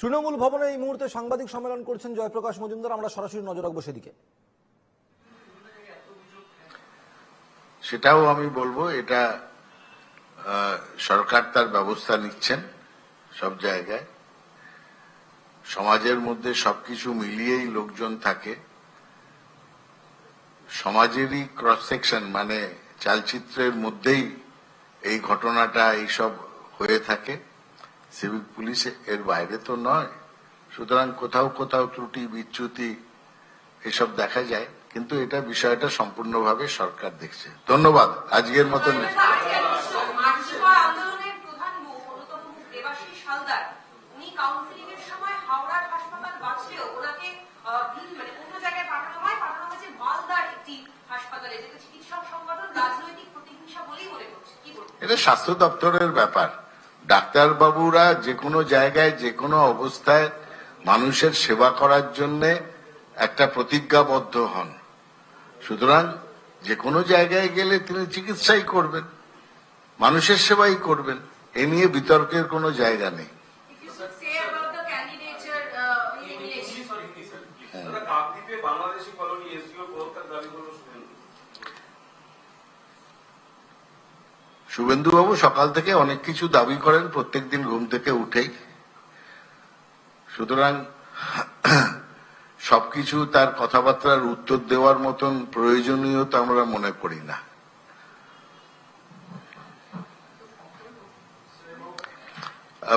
তৃণমূল ভবনে এই মুহূর্তে সাংবাদিক সম্মেলন করছেন জয়প্রকাশ মজুমদার। আমরা সরাসরি নজর রাখবো সেদিকে। সেটাও আমি বলবো, এটা সরকার তার ব্যবস্থা নিচ্ছেন সব জায়গায়। সমাজের মধ্যে সবকিছু মিলিয়েই লোকজন থাকে। সমাজেরই ক্রস সেকশন, মানে চালচিত্রের মধ্যেই এই ঘটনাটা এইসব হয়ে থাকে। সিভিক পুলিশ এর বাইরে তো নয়, সুতরাং কোথাও কোথাও ত্রুটি বিচ্যুতি এসব দেখা যায়, কিন্তু এটা বিষয়টা সম্পূর্ণভাবে সরকার দেখছে। ধন্যবাদ। আজকের মতন এটা স্বাস্থ্য দপ্তরের ব্যাপার। ডাক্তারবাবুরা যে কোনো জায়গায় যে কোনো অবস্থায় মানুষের সেবা করার জন্য একটা প্রতিজ্ঞাবদ্ধ হন। সুতরাং যে কোনো জায়গায় গেলে তিনি চিকিৎসাই করবেন, মানুষের সেবাই করবেন, এ নিয়ে বিতর্কের কোনো জায়গা নেই। শুভেন্দুবাবু সকাল থেকে অনেক কিছু দাবি করেন প্রত্যেকদিন ঘুম থেকে উঠেই, সুতরাং সবকিছু তার কথাবার্তার উত্তর দেওয়ার মতন প্রয়োজনীয়তা আমরা মনে করি না।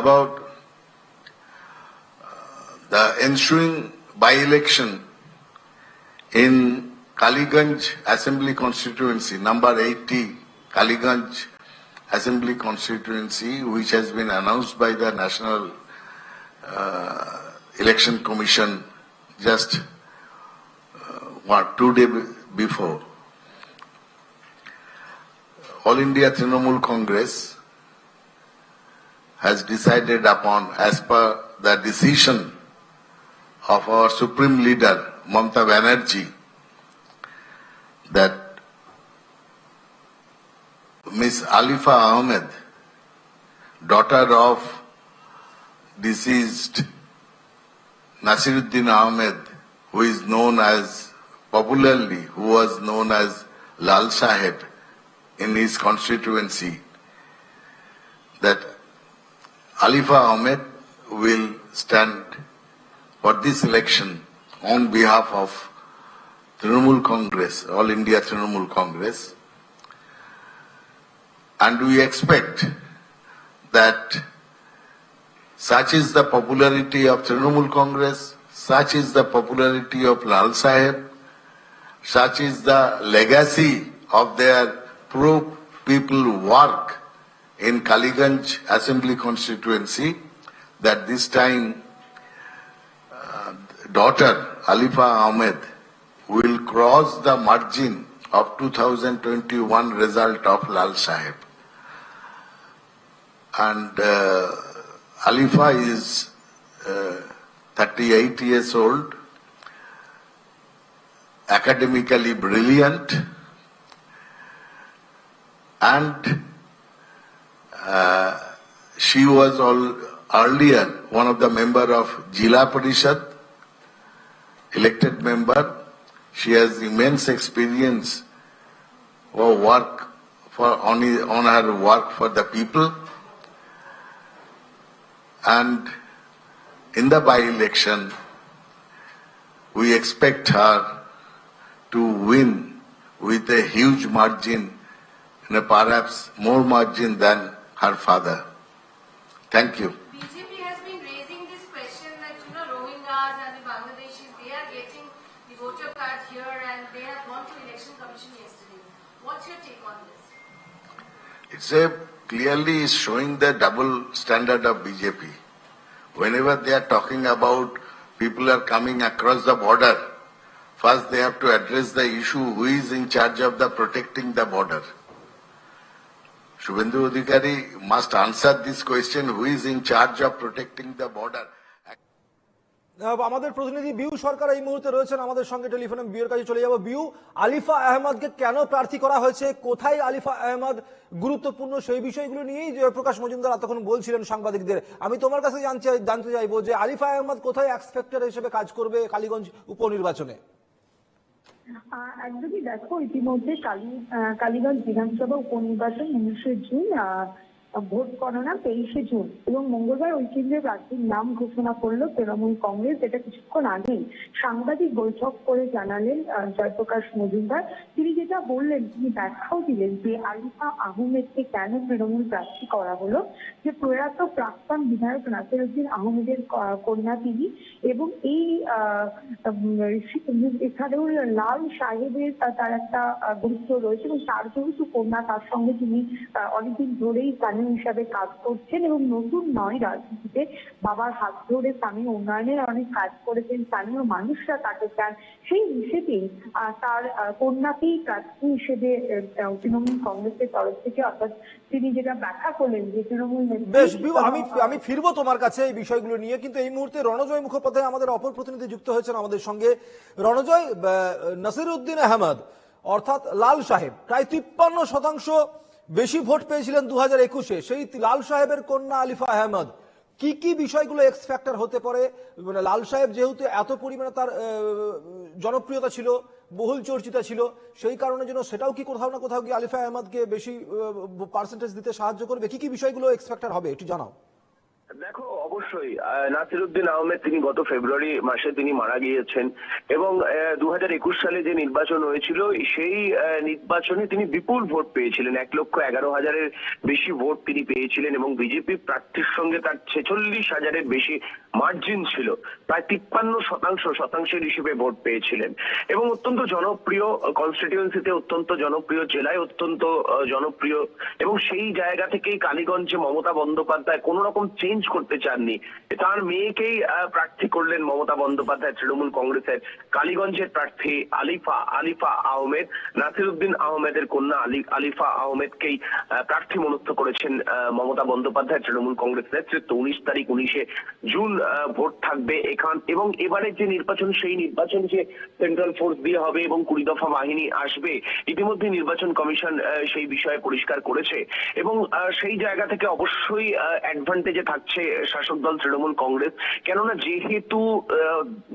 About the ensuing by-election in Kaliganj Assembly Constituency, number 80, Kaliganj Assembly Constituency, which has been announced by the National Election Commission just 2 days before. All India Trinamool Congress has decided upon, as per the decision of our Supreme Leader Mamata Banerjee, that Miss Alifa Ahmed, daughter of deceased Nasiruddin Ahmed, who is known as, popularly, who was known as Lal Saheb in his constituency, that Alifa Ahmed will stand for this election on behalf of Trinamool Congress, All India Trinamool Congress. And we expect that such is the popularity of Trinamool Congress, such is the popularity of Lal Saheb, such is the legacy of their pro-people work in Kaliganj Assembly Constituency, that this time daughter Alifa Ahmed will cross the margin of 2021 result of Lal Saheb. And Alifa is 38 years old, academically brilliant, and she was earlier one of the member of Jila Parishad, elected member. She has immense experience for work on her work for the people. And in the by-election, we expect her to win with a huge margin, and perhaps more margin than her father. Thank you. BJP has been raising this question that, Rohingyas and the Bangladeshis, they are getting the voter cards here and they have gone to Election Commission yesterday. What's your take on this? It's clearly is showing the double standard of BJP. Whenever they are talking about people are coming across the border, first they have to address the issue who is in charge of the protecting the border. Shubhendu Adhikari must answer this question, who is in charge of protecting the border. আমাদের প্রতিনিধি বিউ সরকার এই মুহূর্তে রয়েছেন আমাদের সঙ্গে টেলিফোনে। বিউর কাছে চলে যাব। বিউ, আলিফা আহমদকে কেন প্রার্থী করা হয়েছে, কোথায় আলিফা আহমদ গুরুত্বপূর্ণ, সেই বিষয়গুলো নিয়েই জয়প্রকাশ মজুমদার এতক্ষণ বলছিলেন সাংবাদিকদের। আমি তোমার কাছে জানতে চাইবো যে আলিফা আহমদ কোথায় এক্স ফ্যাক্টর হিসেবে কাজ করবে কালীগঞ্জ উপনির্বাচনে? একদমই দেখো, ইতিমধ্যে কালীগঞ্জ বিধানসভা উপনির্বাচন 19শে জুন, ভোট গণনা 23শে জুন এবং মঙ্গলবার ওই কেন্দ্রের প্রার্থীর নাম ঘোষণা করলো তৃণমূল কংগ্রেস। এটা কিছুক্ষণ আগেই সাংবাদিক বৈঠক করে জানালেন জয়প্রকাশ মজুমদার। তিনি যেটা বললেন, তিনি ব্যাখ্যাও দিলেন যে আলিফা আহমেদকে কেন তৃণমূল প্রার্থী করা হলো। যে প্রয়াত প্রাক্তন বিধায়ক নাসিরউদ্দিন আহমেদের কন্যা তিনি, এবং এই এখানেও লাল সাহেবের তার একটা গুরুত্ব রয়েছে এবং তার যেহেতু কন্যা, তার সঙ্গে তিনি অনেকদিন ধরেই স্থানীয় হিসাবে কাজ করছেন এবং নতুন নয় রাজনীতিতে, বাবার হাত ধরে স্থানীয় উন্নয়নের অনেক কাজ করেছেন, স্থানীয় মানুষরা তাকে চান। সেই হিসেবে তার কন্যাকেই প্রার্থী হিসেবে তৃণমূল কংগ্রেসের তরফ থেকে, অর্থাৎ তিনি যেটা ব্যাখ্যা করলেন যে তৃণমূল বেশ বিউ, আমি ফিরবো তোমার কাছে এই বিষয়গুলো নিয়ে, কিন্তু এই মুহূর্তে রণজয় মুখোপাধ্যায় আমাদের অপর প্রতিনিধি যুক্ত হয়েছেন আমাদের সঙ্গে। রণজয়, নাসিরউদ্দিন আহমদ অর্থাৎ লাল সাহেব প্রায় 53% বেশি ভোট পেয়েছিলেন 2021-এ, সেই লাল সাহেবের কন্যা আলিফা আহমদ। কি কি বিষয়গুলো এক্স ফ্যাক্টর হতে পারে? মানে লাল সাহেব যেহেতু এত পরিমাণে তার জনপ্রিয়তা ছিল, বহুল চর্চিতা ছিল, সেই কারণে জন্য সেটাও কি কোথাও না কোথাও গিয়ে আলিফা আহমদকে বেশি পার্সেন্টেজ দিতে সাহায্য করবে? কি কি বিষয়গুলো এক্স ফ্যাক্টর হবে একটু জানাও। দেখো, অবশ্যই নাসিরউদ্দিন আহমেদ তিনি গত ফেব্রুয়ারি মাসে তিনি মারা গিয়েছেন এবং 2021 সালে যে নির্বাচন হয়েছিল সেই নির্বাচনে তিনি বিপুল ভোট পেয়েছিলেন। 1,11,000-এর বেশি ভোট তিনি পেয়েছিলেন এবং বিজেপি প্রার্থীর সঙ্গে তার 46,000-এর বেশি মার্জিন ছিল। প্রায় 53% হিসেবে ভোট পেয়েছিলেন এবং অত্যন্ত জনপ্রিয় কনস্টিটিউয়েন্সিতে, অত্যন্ত জনপ্রিয় জেলায়, অত্যন্ত জনপ্রিয়। এবং সেই জায়গা থেকেই কালীগঞ্জে মমতা বন্দ্যোপাধ্যায় কোন রকম চেঞ্জ করতে চাননি, তার মেয়েকেই প্রার্থী করলেন মমতা বন্দ্যোপাধ্যায় তৃণমূল কংগ্রেসের। কালীগঞ্জের প্রার্থী আলিফা আহমেদ, নাসিরউদ্দিন আহমেদের কন্যা আলিফা আহমেদকেই প্রার্থী মনোনীত করেছেন মমতা বন্দ্যোপাধ্যায় তৃণমূল কংগ্রেস নেতৃত্ব। 19শে জুন ভোট থাকবে এখান, এবং এবারে যে নির্বাচন, সেই নির্বাচন যে সেন্ট্রাল ফোর্স দিয়ে হবে এবং 20 দফা বাহিনী আসবে, ইতিমধ্যে নির্বাচন কমিশন সেই বিষয়ে পরিষ্কার করেছে। এবং সেই জায়গা থেকে অবশ্যই অ্যাডভান্টেজে থাকছে শাসক দল তৃণমূল কংগ্রেস। কেননা যেহেতু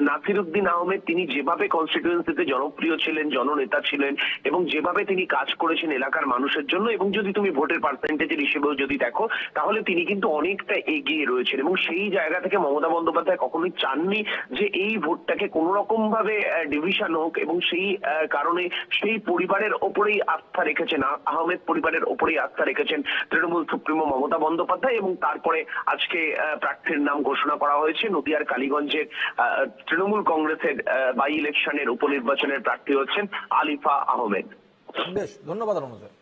নাসিরউদ্দিন আহমেদ তিনি যেভাবে কনস্টিটিউয়েন্সিতে জনপ্রিয় ছিলেন, জননেতা ছিলেন এবং যেভাবে তিনি কাজ করেছেন এলাকার মানুষের জন্য, এবং যদি তুমি ভোটের পার্সেন্টেজের হিসেবেও যদি দেখো, তাহলে তিনি কিন্তু অনেকটা এগিয়ে রয়েছেন। এবং সেই জায়গা থেকে মমতা বন্দ্যোপাধ্যায় কখনোই চাননি যে এই ভোটটাকে কোন রকম ভাবে ডিভিশন হোক, এবং সেই কারণে সেই পরিবারের ওপরেই আস্থা রেখেছেন, আহমেদ পরিবারের ওপরেই আস্থা রেখেছেন তৃণমূল সুপ্রিমো মমতা বন্দ্যোপাধ্যায়। এবং তারপরে আজকে প্রার্থীর নাম ঘোষণা করা হয়েছে। নদিয়ার কালীগঞ্জের তৃণমূল কংগ্রেসের বাই ইলেকশনের উপনির্বাচনের প্রার্থী হচ্ছেন আলিফা আহমেদ। বেশ, ধন্যবাদ রণজয়।